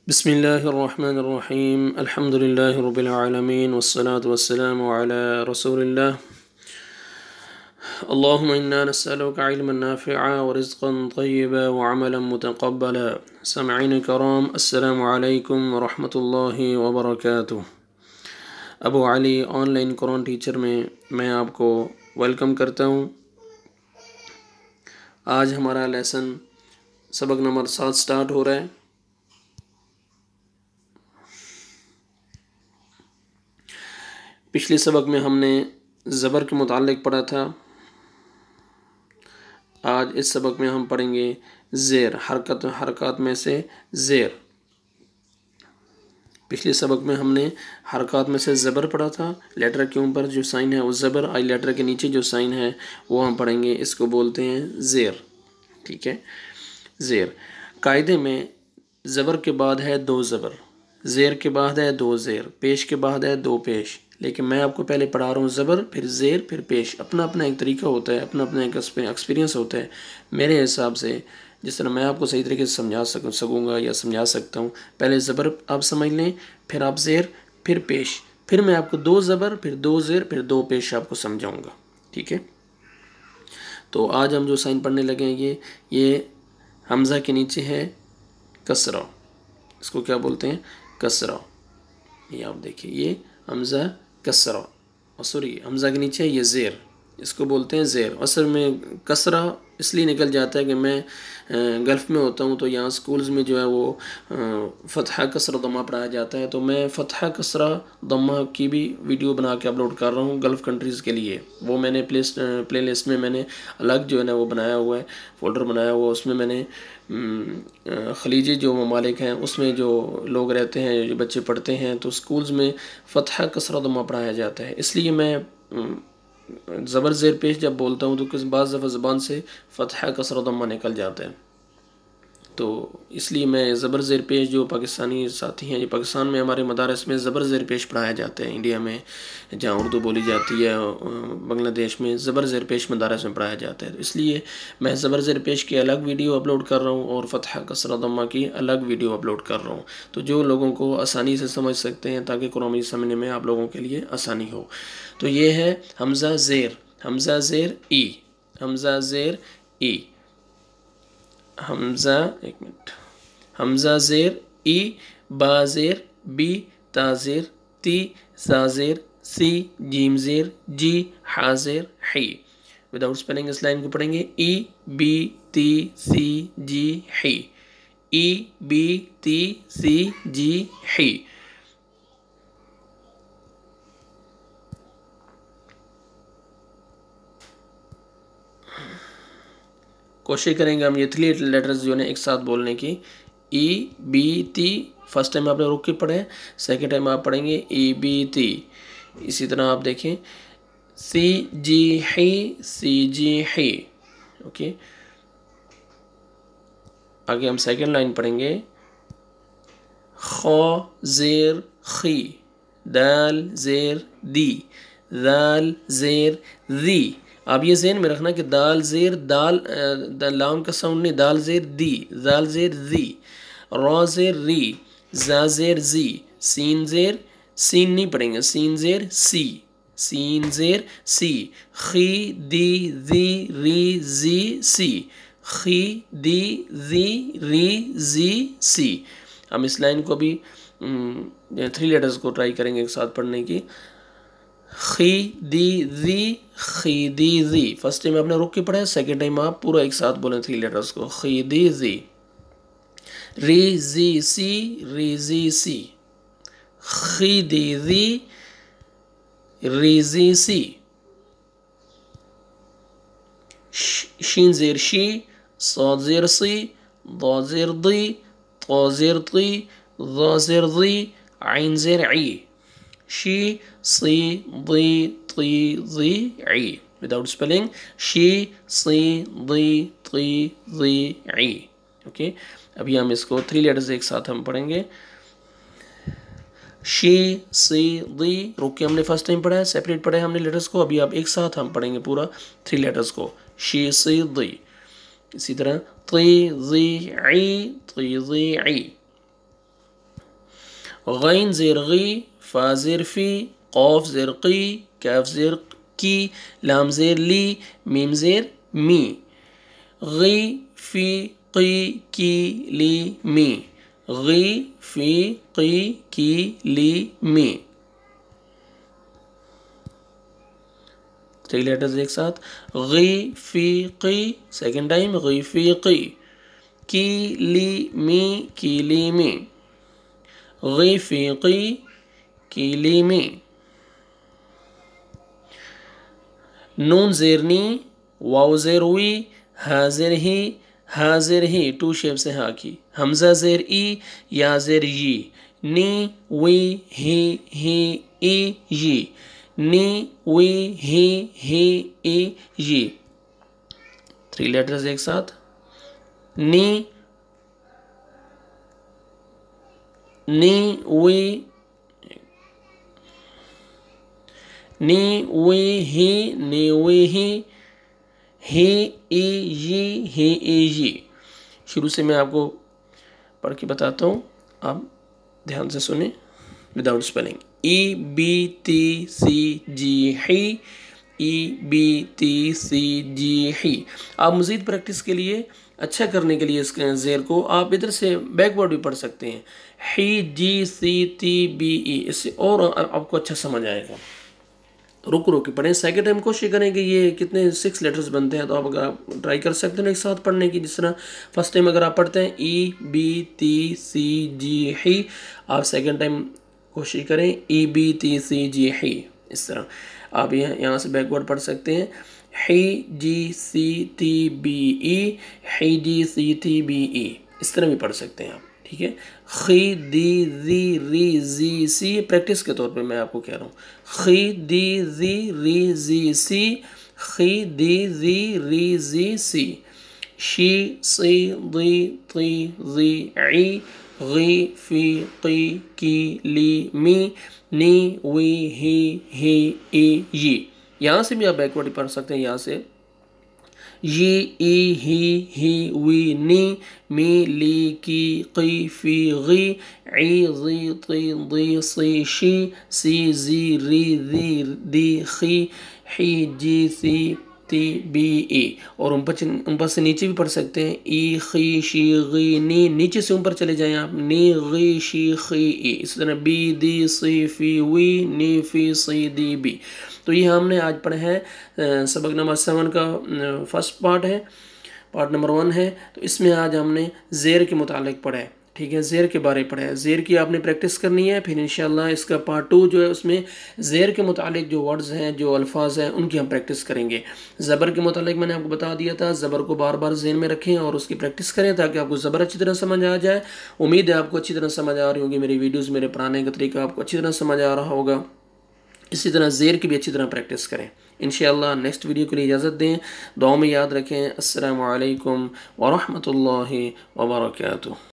बिस्मिल्लाहिर्रहमानिर्रहीम अल्हम्दुलिल्लाहि रब्बिल आलमीन वस्सलातु वस्सलामु अला रसूलिल्लाह अल्लाहुम्मा इन्ना नस्अलुका इल्मन नाफ़िअ व रिज़्क़न तय्यिबा व अमलन मुतक़ब्बला। सामिईन किराम, अस्सलामु अलैकुम व रहमतुल्लाहि व बरकातुहू। अबू अली ऑनलाइन कुरान टीचर में मैं आपको वेलकम करता हूँ। आज हमारा लेसन सबक नंबर 7 स्टार्ट हो रहा है। पिछले सबक में हमने ज़बर के मुताल्लिक पढ़ा था। आज इस सबक में हम पढ़ेंगे ज़ेर, हरकत में से ज़ेर। पिछले सबक में हमने हरकत में से ज़बर पढ़ा था। लेटर के ऊपर जो साइन है वो ज़बर, आई लेटर के नीचे जो साइन है वो हम पढ़ेंगे। इसको बोलते हैं ज़ेर। ठीक है, ज़ेर। कायदे में ज़बर के बाद है 2 ज़बर, ज़ेर के बाद है 2 ज़ेर, पेश के बाद है 2 पेश। लेकिन मैं आपको पहले पढ़ा रहा हूँ ज़बर, फिर ज़ेर, फिर पेश। अपना अपना एक तरीका होता है, अपना अपना एक एक्सपीरियंस होता है। मेरे हिसाब से जिस तरह मैं आपको सही तरीके से समझा सकूँगा या समझा सकता हूँ, पहले ज़बर आप समझ लें, फिर आप ज़ेर, फिर पेश, फिर मैं आपको 2 ज़बर, फिर 2 ज़ेर, फिर 2 पेश आपको समझाऊँगा। ठीक है, तो आज हम जो साइन पढ़ने लगे हैं ये हमज़ा के नीचे है कसरा। इसको क्या बोलते हैं? कसरा। ये आप देखिए, ये हमज़ा कसरा, और सॉरी हमज़ा के नीचे ये ज़ेर, इसको बोलते हैं ज़ेर। असल में कसरा इसलिए निकल जाता है कि मैं गल्फ़ में होता हूँ, तो यहाँ स्कूल्स में जो है वो फ़तहा कसरा दम्मा पढ़ाया जाता है। तो मैं फ़तहा कसरा दम्मा की भी वीडियो बना के अपलोड कर रहा हूँ गल्फ़ कंट्रीज़ के लिए। वो मैंने प्ले लिस्ट में मैंने अलग जो है ना वो बनाया हुआ है, फ़ोल्डर बनाया हुआ। उसमें मैंने खलीजी जो ममालिक हैं उसमें जो लोग रहते हैं, जो बच्चे पढ़ते हैं, तो स्कूल्स में फ़तहा कसरा दम्मा पढ़ाया जाता है। इसलिए मैं ज़बर ज़ेर पेश जब बोलता हूँ तो किस बाज़ दफ़ा ज़बान से फ़तहा कसरा दम्मा निकल जाता है। तो इसलिए मैं ज़बर ज़ेर पेश, जो पाकिस्तानी साथी हैं, जो पाकिस्तान में हमारे मदारस में ज़बर ज़ेर पेश पढ़ाया जाता है, इंडिया में जहाँ उर्दू बोली जाती है, बांग्लादेश में ज़बर ज़ेर पेश मदारस में पढ़ाया जाता है। तो इसलिए मैं ज़बर ज़ेर पेश की अलग वीडियो अपलोड कर रहा हूँ और फ़तहा कसरा दम्मा की अलग वीडियो अपलोड कर रहा हूँ, तो जो लोगों को आसानी से समझ सकते हैं, ताकि कुरान समझने में आप लोगों के लिए आसानी हो। तो ये है हमज़ा ज़ेर, हमज़ा ज़ेर ई, हमज़ा ज़ेर ई, हमज़ा, एक मिनट, हमज़ा ज़ेर ई, बा ज़ेर बी, ता ज़ेर ती, सा ज़ेर सी, जीम ज़ेर जी, हा ज़ेर ही। विदाउट स्पेलिंग इस लाइन को पढ़ेंगे ई बी ती सी जी ही, ई बी ती सी जी ही। कोशिश करेंगे हम ये 3 लेटर्स जो है एक साथ बोलने की। ई बी ती, फर्स्ट टाइम आपने रुक के पढ़े, सेकेंड टाइम आप पढ़ेंगे ई बी ती। इसी तरह आप देखें सी जी ही, सी जी ही। ओके, आगे हम सेकेंड लाइन पढ़ेंगे खौ ज़ेर खी, दाल ज़ेर दी, दाल ज़ेर दी। आप ये ज़हन में रखना कि दाल ज़ेर दाल, लाम का साउंड नहीं, दाल ज़ेर दी, दाल ज़ेर दी, रा ज़ेर री, जा ज़ेर जी, सीन ज़ेर, सीन नहीं पढ़ेंगे, सीन ज़ेर सी, सीन ज़ेर सी, खी दी दी री जी सी, खी दी दी री जी सी। हम इस लाइन को भी 3 लेटर्स को ट्राई करेंगे एक साथ पढ़ने की। खी दी दी, खी दी दी। फर्स्ट टाइम आपने रुक के पढ़ा है, सेकेंड टाइम आप पूरा एक साथ बोलें 3 लेटर्स को। खी दी दी, री जी सी, री जी सी, खी दी दी, री जी सी। शीन ज़ेर शी, साद ज़ेर सी, दा ज़ेर दी, ता ज़ेर ती, ज़ा ज़ेर दी, आइन ज़ेर आई, शी सी दी ती ज़ी आई। विदाउट स्पेलिंग, शी सी दी ती ज़ी आई। ओके, अभी हम इसको 3 लेटर्स एक साथ हम पढ़ेंगे। शी सी दी, रुक के हमने फर्स्ट टाइम पढ़ा है, सेपरेट पढ़ा है हमने लेटर्स को। अभी आप एक साथ हम पढ़ेंगे पूरा 3 लेटर्स को। शी सी दी। इसी तरह ती ज़ी आई, ती ज़ी आई। गैन ज़ेर गी, फा ज़ेर फ़ी, क़ाफ ज़ेर क़ी, काफ ज़ेर की, लाम ज़ेर ली, मीम ज़ेर मी। गी फ़ी क़ी की ली मी, गी फ़ी क़ी की ली मी। 3 लेटर्स एक साथ, गी फ़ी क़ी, सेकेंड टाइम गी फ़ी क़ी, की ली मी, की ली मी, गी फ़ी क़ी की ली मी। नून ज़ेर नी, वाव ज़ेर वी, हा ज़ेर ही, हा ज़ेर ही, 2 शेप से हा की, हमज़ा ज़ेर ई, या ज़ेर यी, नी वी ही ई यी, नी वी ही ई यी। 3 लेटर्स एक साथ, नी नी वी, नी वी ही, नी वी ही ई यी। शुरू से मैं आपको पढ़ के बताता हूँ, आप ध्यान से सुने without spelling. E B T C G ही, E B T C G ही। आप मज़ीद प्रैक्टिस के लिए, अच्छा करने के लिए इस ज़ेर को आप इधर से बैकवर्ड भी पढ़ सकते हैं, ही जी सी टी बी ई, इससे और आपको अच्छा समझ आएगा। रुक रुक के पढ़ें। सेकेंड टाइम कोशिश करें कि ये कितने 6 लेटर्स बनते हैं, तो आप अगर ट्राई कर सकते हैं एक साथ पढ़ने की। जिस तरह फर्स्ट टाइम अगर आप पढ़ते हैं ई बी टी सी जी ही, आप सेकेंड टाइम कोशिश करें ई बी टी सी जी ही। इस तरह आप यहाँ से बैकवर्ड पढ़ सकते हैं, ही जी सी टी बी ई, ही जी सी टी बी ई, इस तरह भी पढ़ सकते हैं आप, ठीक है। खी दी जी री जी सी, प्रैक्टिस के तौर पे मैं आपको कह रहा हूँ, खी दी जी री जी सी, खी दी जी री जी सी, शी सी दी ती जी ई, गी फी क़ी की ली मी, नी वी ही ई यी। यहाँ से भी आप बैकवर्ड पढ़ सकते हैं, यहाँ से ये ई ही वी नी, मी ली की क़ी फ़ी गी, ई ज़ी ती दी सी शी, सी जी री दी दी खी, ही जी सी टी बी ई। और ऊपर से नीचे भी पढ़ सकते हैं, ई खी शी गी नी, नीचे से ऊपर चले जाएं आप, नी गी शी खी ई। इस तरह बी दी सी फ़ी वी, नी फ़ी सी दी बी। तो ये हमने आज पढ़ा है सबक नंबर 7 का फर्स्ट पार्ट है, पार्ट नंबर 1 है। तो इसमें आज हमने ज़ेर के मुतालिक पढ़ा है, ठीक है, ज़ेर के बारे में पढ़ा है। ज़ेर की आपने प्रैक्टिस करनी है, फिर इंशाल्लाह इसका पार्ट 2 जो है उसमें ज़ेर के मुतालिक जो वर्ड्स हैं, जो अल्फाज हैं, उनकी हम प्रैक्टिस करेंगे। ज़बर के मुतालिक मैंने आपको बता दिया था, ज़बर को बार बार ज़हन में रखें और उसकी प्रैक्टिस करें ताकि आपको ज़बर अच्छी तरह समझ आ जाए। उम्मीद है आपको अच्छी तरह समझ आ रही होगी, मेरी वीडियोज़ मेरे पढ़ाने का तरीका आपको अच्छी तरह समझ आ रहा होगा। इसी तरह ज़ेर की भी अच्छी तरह प्रैक्टिस करें। इंशाअल्लाह नेक्स्ट वीडियो के लिए इजाज़त दें, दुआ में याद रखें। अस्सलामु अलैकुम व रहमतुल्लाहि व बरकातुहू।